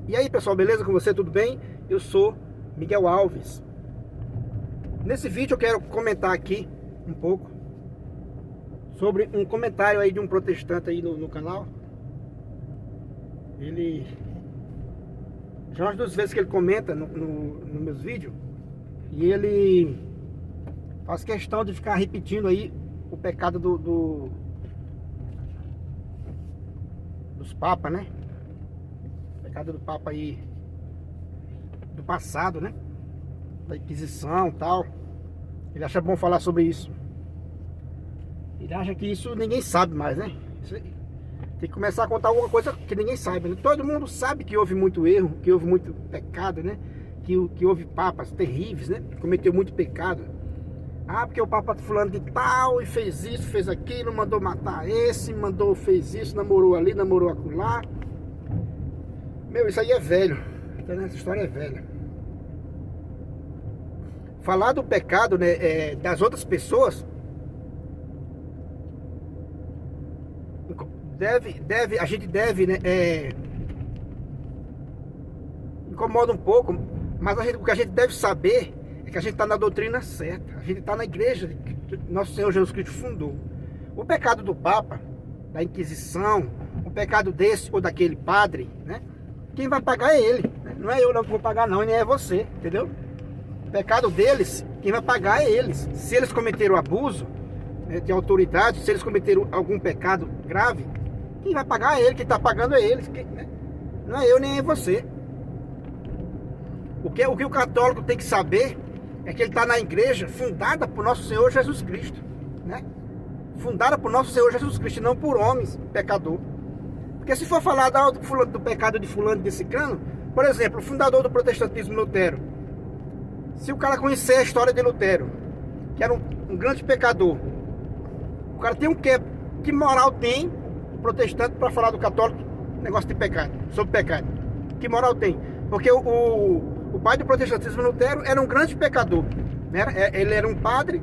E aí pessoal, beleza com você? Tudo bem? Eu sou Miguel Alves. Nesse vídeo eu quero comentar aqui um pouco sobre um comentário aí de um protestante aí no canal. Ele já umas duas vezes que ele comenta nos meus vídeos, e ele faz questão de ficar repetindo aí o pecado dos papas, né? O pecado do papa aí do passado, né? Da Inquisição e tal. Ele acha bom falar sobre isso. Ele acha que isso ninguém sabe mais, né? Tem que começar a contar alguma coisa que ninguém sabe, né? Todo mundo sabe que houve muito erro, que houve muito pecado, né? Que houve papas terríveis, né? Cometeu muito pecado. Ah, porque o papa fulano de tal e fez isso, fez aquilo, mandou matar esse, fez isso, namorou ali, namorou acolá. Meu, isso aí é velho. Então, essa história é velha. Falar do pecado, né, das outras pessoas a gente deve, né, incomoda um pouco, mas o que a gente deve saber é que a gente está na doutrina certa. A gente está na igreja que nosso Senhor Jesus Cristo fundou. O pecado do Papa, da Inquisição, o pecado desse ou daquele padre, né, quem vai pagar é ele, né? Não é eu não que vou pagar não, e nem é você, entendeu? O pecado deles, quem vai pagar é eles. Se eles cometeram abuso, né, de autoridade, se eles cometeram algum pecado grave, quem vai pagar é ele, quem está pagando é eles, né? Não é eu nem é você. O que o católico tem que saber é que ele está na igreja fundada por nosso Senhor Jesus Cristo, né? Fundada por nosso Senhor Jesus Cristo, não por homens pecador. Porque se for falar do pecado de fulano de ciclano, por exemplo, o fundador do protestantismo, Lutero, se o cara conhecer a história de Lutero, que era um grande pecador, o cara tem que moral tem o protestante para falar do católico, negócio de pecado, sobre pecado? Que moral tem? Porque o pai do protestantismo, Lutero, era um grande pecador, né? Ele era um padre,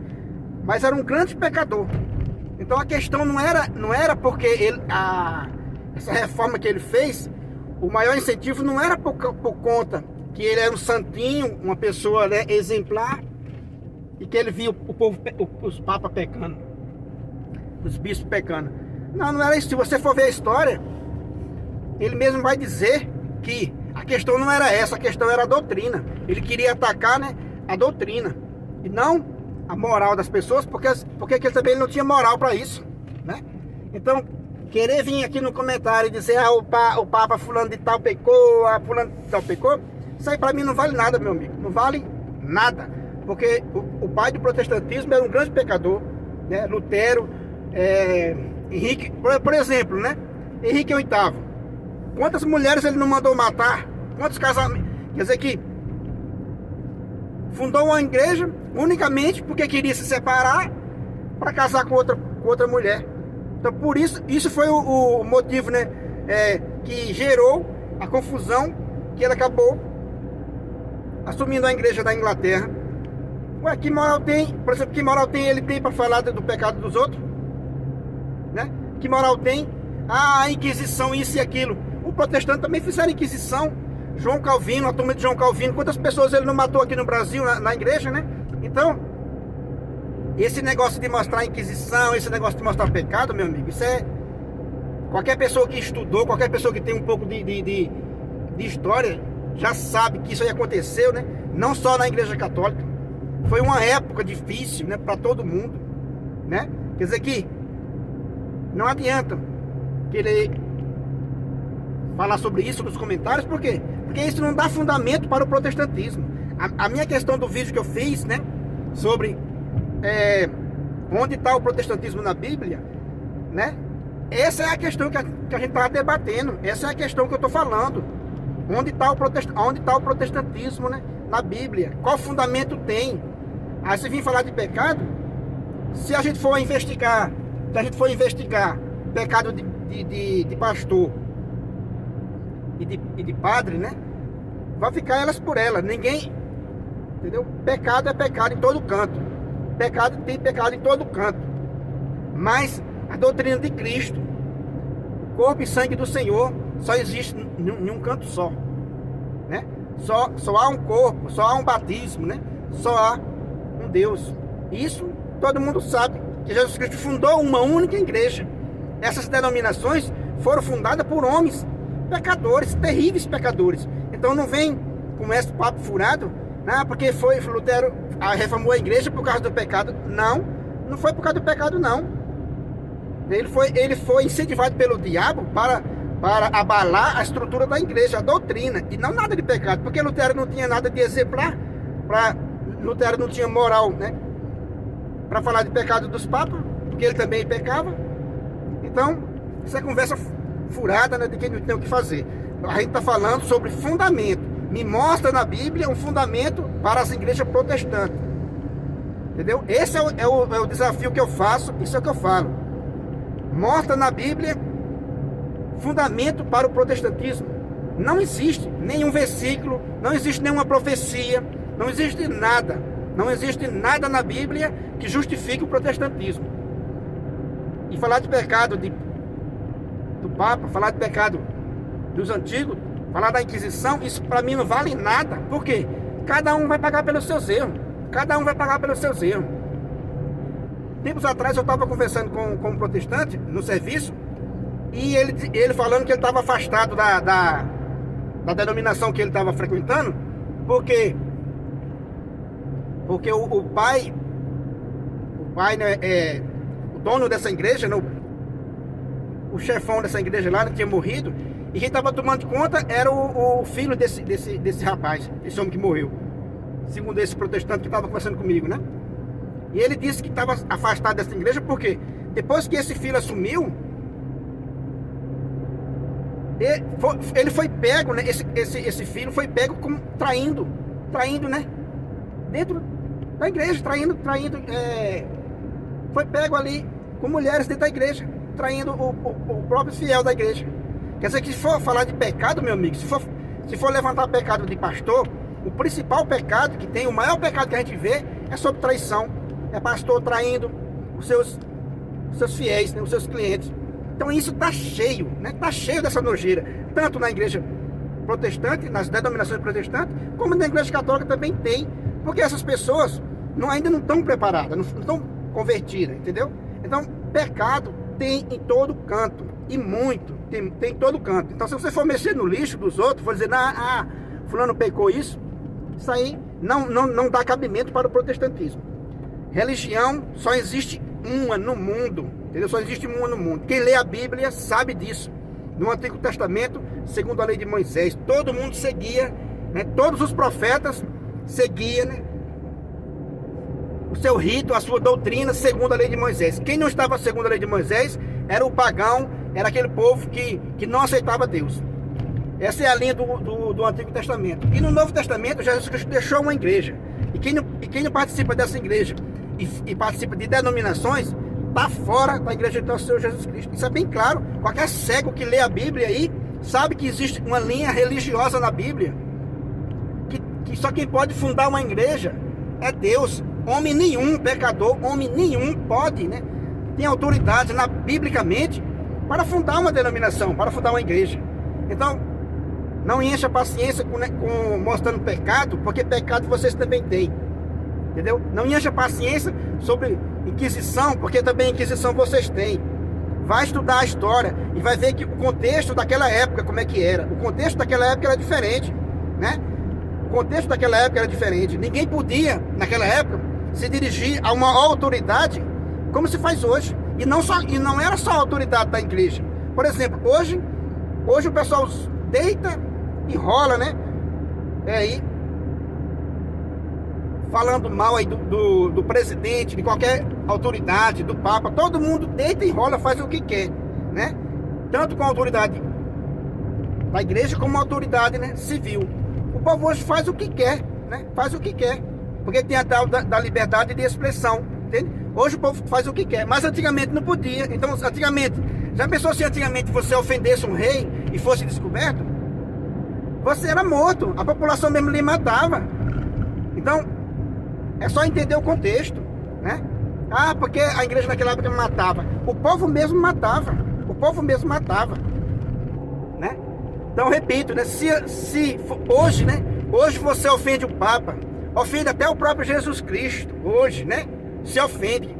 mas era um grande pecador. Então a questão não era porque essa reforma que ele fez, o maior incentivo não era por conta que ele era um santinho, uma pessoa, né, exemplar, e que ele via o povo, os papas pecando, os bispos pecando. Não era isso. Se você for ver a história, ele mesmo vai dizer que a questão não era essa, a questão era a doutrina. Ele queria atacar, né, a doutrina e não a moral das pessoas, porque ele também não tinha moral para isso, né? Então, querer vir aqui no comentário e dizer o papa fulano de tal pecou, a fulano de tal pecou, isso aí para mim não vale nada, meu amigo. Não vale nada. Porque o pai do protestantismo era um grande pecador, né? Lutero, Henrique, por exemplo, né? Henrique VIII. Quantas mulheres ele não mandou matar? Quantos casamentos? Quer dizer que fundou uma igreja unicamente porque queria se separar para casar com outra mulher. Então, por isso foi o motivo, né? Que gerou a confusão, que ele acabou assumindo a igreja da Inglaterra. Ué, que moral tem? Por exemplo, que moral ele tem para falar do pecado dos outros? Né? Que moral tem? A Inquisição, isso e aquilo. O protestante também fizeram Inquisição. João Calvino, a turma de João Calvino. Quantas pessoas ele não matou aqui no Brasil, na igreja, né? Então, esse negócio de mostrar a Inquisição, esse negócio de mostrar pecado, meu amigo, isso é... Qualquer pessoa que estudou, qualquer pessoa que tem um pouco de história, já sabe que isso aí aconteceu, né? Não só na igreja católica. Foi uma época difícil, né, para todo mundo, né? Quer dizer que não adianta querer falar sobre isso nos comentários, por quê? Porque isso não dá fundamento para o protestantismo. A minha questão do vídeo que eu fiz, né, sobre onde está o protestantismo na Bíblia, né? Essa é a questão que a gente está debatendo. Essa é a questão que eu estou falando. Onde está o protestantismo, né, na Bíblia? Qual fundamento tem? Aí se vir falar de pecado, se a gente for investigar pecado de pastor e de padre, né, vai ficar elas por elas. Ninguém, entendeu? Pecado é pecado em todo canto. Tem pecado em todo canto. Mas a doutrina de Cristo, corpo e sangue do Senhor, só existe em um canto só, né? Só há um corpo, só há um batismo, né? Só há um Deus. Isso todo mundo sabe, que Jesus Cristo fundou uma única igreja. Essas denominações foram fundadas por homens pecadores, terríveis pecadores. Então não vem com esse papo furado, né? Porque Lutero reformou a igreja por causa do pecado. Não foi por causa do pecado, não. Ele foi incentivado pelo diabo para abalar a estrutura da igreja, a doutrina, e não nada de pecado, porque Lutero não tinha nada de exemplar, Lutero não tinha moral, né, para falar de pecado dos papas, porque ele também pecava. Então, isso é conversa furada, né, de quem não tem o que fazer. A gente está falando sobre fundamento. Me mostra na Bíblia um fundamento para as igrejas protestantes. Entendeu? Esse é o desafio que eu faço, isso é o que eu falo. Mostra na Bíblia fundamento para o protestantismo. Não existe nenhum versículo, não existe nenhuma profecia, não existe nada. Não existe nada na Bíblia que justifique o protestantismo. E falar de pecado do Papa, falar de pecado dos antigos, falar da Inquisição, isso para mim não vale nada. Por quê? Cada um vai pagar pelos seus erros. Cada um vai pagar pelos seus erros. Tempos atrás eu estava conversando com um protestante no serviço, e ele falando que ele estava afastado da denominação que ele estava frequentando, porque o pai, né, o dono dessa igreja, né, o chefão dessa igreja lá, né, tinha morrido, e quem estava tomando conta era o filho desse rapaz, esse homem que morreu, segundo esse protestante que estava conversando comigo, né? E ele disse que estava afastado dessa igreja porque depois que esse filho assumiu, ele foi pego, né? Esse filho foi pego como traindo, né? Dentro da igreja, traindo, foi pego ali com mulheres dentro da igreja, traindo o próprio fiel da igreja. Quer dizer que se for falar de pecado, meu amigo, se for levantar pecado de pastor, o principal pecado que tem, o maior pecado que a gente vê é sobre traição. É pastor traindo os seus fiéis, né, os seus clientes. Então isso está cheio, né? Está cheio dessa nojeira, tanto na igreja protestante, nas denominações protestantes, como na igreja católica também tem, porque essas pessoas ainda não estão preparadas, não estão convertidas, entendeu? Então pecado tem em todo canto, e muito, tem em todo canto. Então se você for mexer no lixo dos outros, for dizer, fulano pecou isso aí não dá cabimento para o protestantismo. Religião só existe uma no mundo, entendeu? Só existe uma no mundo. Quem lê a Bíblia sabe disso. No Antigo Testamento, segundo a lei de Moisés, todo mundo seguia, né? Todos os profetas seguiam, né, o seu rito, a sua doutrina, segundo a lei de Moisés. Quem não estava segundo a lei de Moisés era o pagão, era aquele povo que não aceitava Deus. Essa é a linha do Antigo Testamento. E no Novo Testamento, Jesus Cristo deixou uma igreja. E quem não participa dessa igreja e participa de denominações, está fora da igreja do nosso Senhor Jesus Cristo. Isso é bem claro. Qualquer cego que lê a Bíblia aí sabe que existe uma linha religiosa na Bíblia. Que só quem pode fundar uma igreja é Deus. Homem nenhum, pecador, homem nenhum pode, né, tem autoridade biblicamente para fundar uma denominação, para fundar uma igreja. Então, não encha a paciência com mostrando pecado, porque pecado vocês também têm. Entendeu? Não encha a paciência sobre Inquisição, porque também Inquisição vocês têm. Vai estudar a história e vai ver que o contexto daquela época, como é que era. O contexto daquela época era diferente, né? O contexto daquela época era diferente. Ninguém podia, naquela época, se dirigir a uma autoridade como se faz hoje. E não era só a autoridade da igreja. Por exemplo, hoje o pessoal deita e rola, né? Aí falando mal aí do presidente, de qualquer autoridade, do Papa, todo mundo deita e rola, faz o que quer, né? Tanto com a autoridade da igreja como a autoridade, né, civil. O povo hoje faz o que quer, né? Faz o que quer, porque tem a tal da liberdade de expressão, entende? Hoje o povo faz o que quer, mas antigamente não podia. Então, antigamente, já pensou se antigamente você ofendesse um rei e fosse descoberto? Você era morto, a população mesmo lhe matava. Então, é só entender o contexto, né? Porque a igreja naquela época matava. O povo mesmo matava. O povo mesmo matava, né? Então, repito, né? Se hoje, né? Hoje você ofende o Papa, ofende até o próprio Jesus Cristo, hoje, né? Se ofende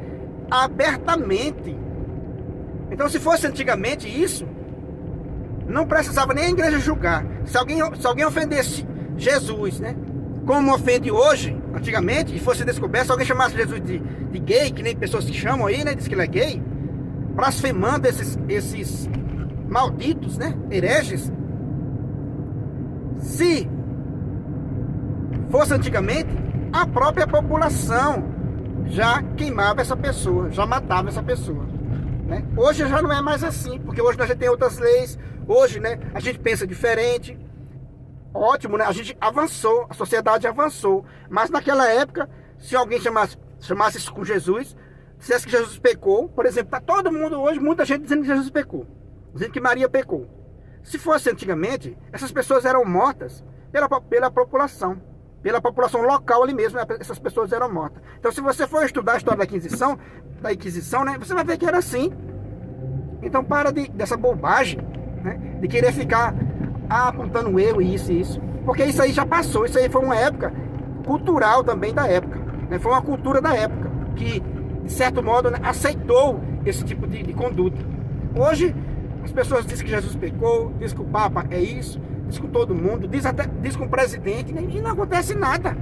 abertamente. Então, se fosse antigamente isso, não precisava nem a igreja julgar. Se alguém ofendesse Jesus, né? Como ofende hoje, antigamente, e fosse descoberto, se alguém chamasse Jesus de gay, que nem pessoas que chamam aí, né? Diz que ele é gay, blasfemando esses malditos, né? Hereges. Se fosse antigamente, a própria população já queimava essa pessoa, já matava essa pessoa, né? Hoje já não é mais assim, porque hoje nós já tem outras leis, hoje, né, a gente pensa diferente. Ótimo, né? A gente avançou, a sociedade avançou, mas naquela época, se alguém chamasse isso com Jesus, dissesse que Jesus pecou, por exemplo, tá todo mundo hoje, muita gente dizendo que Jesus pecou, dizendo que Maria pecou. Se fosse antigamente, essas pessoas eram mortas pela população local ali mesmo, essas pessoas eram mortas. Então, se você for estudar a história da Inquisição, né, você vai ver que era assim. Então, para dessa bobagem, né, de querer ficar apontando um erro e isso, porque isso aí já passou. Isso aí foi uma época cultural também da época, né, foi uma cultura da época que, de certo modo, né, aceitou esse tipo de conduta. Hoje, as pessoas dizem que Jesus pecou, dizem que o Papa é isso, diz com todo mundo, diz com o presidente, e não acontece nada.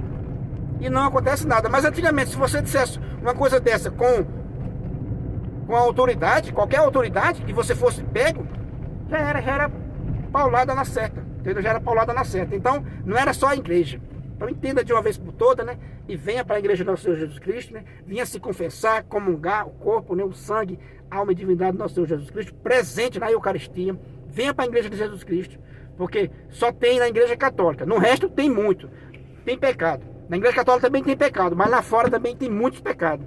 E não acontece nada. Mas antigamente, se você dissesse uma coisa dessa com a autoridade, qualquer autoridade, e você fosse pego, já era paulada na certa. Entendeu? Já era paulada na certa. Então, não era só a igreja. Então, entenda de uma vez por todas, né? E venha para a igreja do nosso Senhor Jesus Cristo, né? Venha se confessar, comungar o corpo, né? O sangue, a alma e divindade do nosso Senhor Jesus Cristo, presente na Eucaristia. Venha para a igreja de Jesus Cristo. Porque só tem na igreja católica. No resto tem muito. Tem pecado. Na igreja católica também tem pecado. Mas lá fora também tem muitos pecados.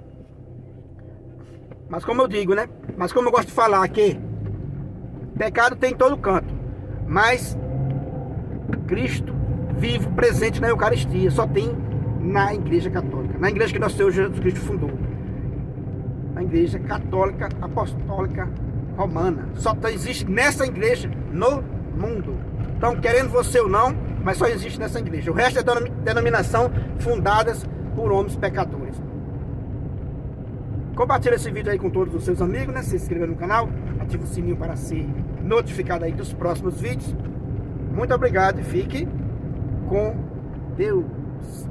Mas como eu digo, né? Mas como eu gosto de falar aqui, pecado tem em todo canto. Mas Cristo vivo, presente na Eucaristia, só tem na igreja católica. Na igreja que nosso Senhor Jesus Cristo fundou. Na igreja católica, apostólica, romana. Só existe nessa igreja no mundo. Então, querendo você ou não, mas só existe nessa igreja. O resto é denominação fundadas por homens pecadores. Compartilhe esse vídeo aí com todos os seus amigos, né? Se inscreva no canal, ative o sininho para ser notificado aí dos próximos vídeos. Muito obrigado e fique com Deus.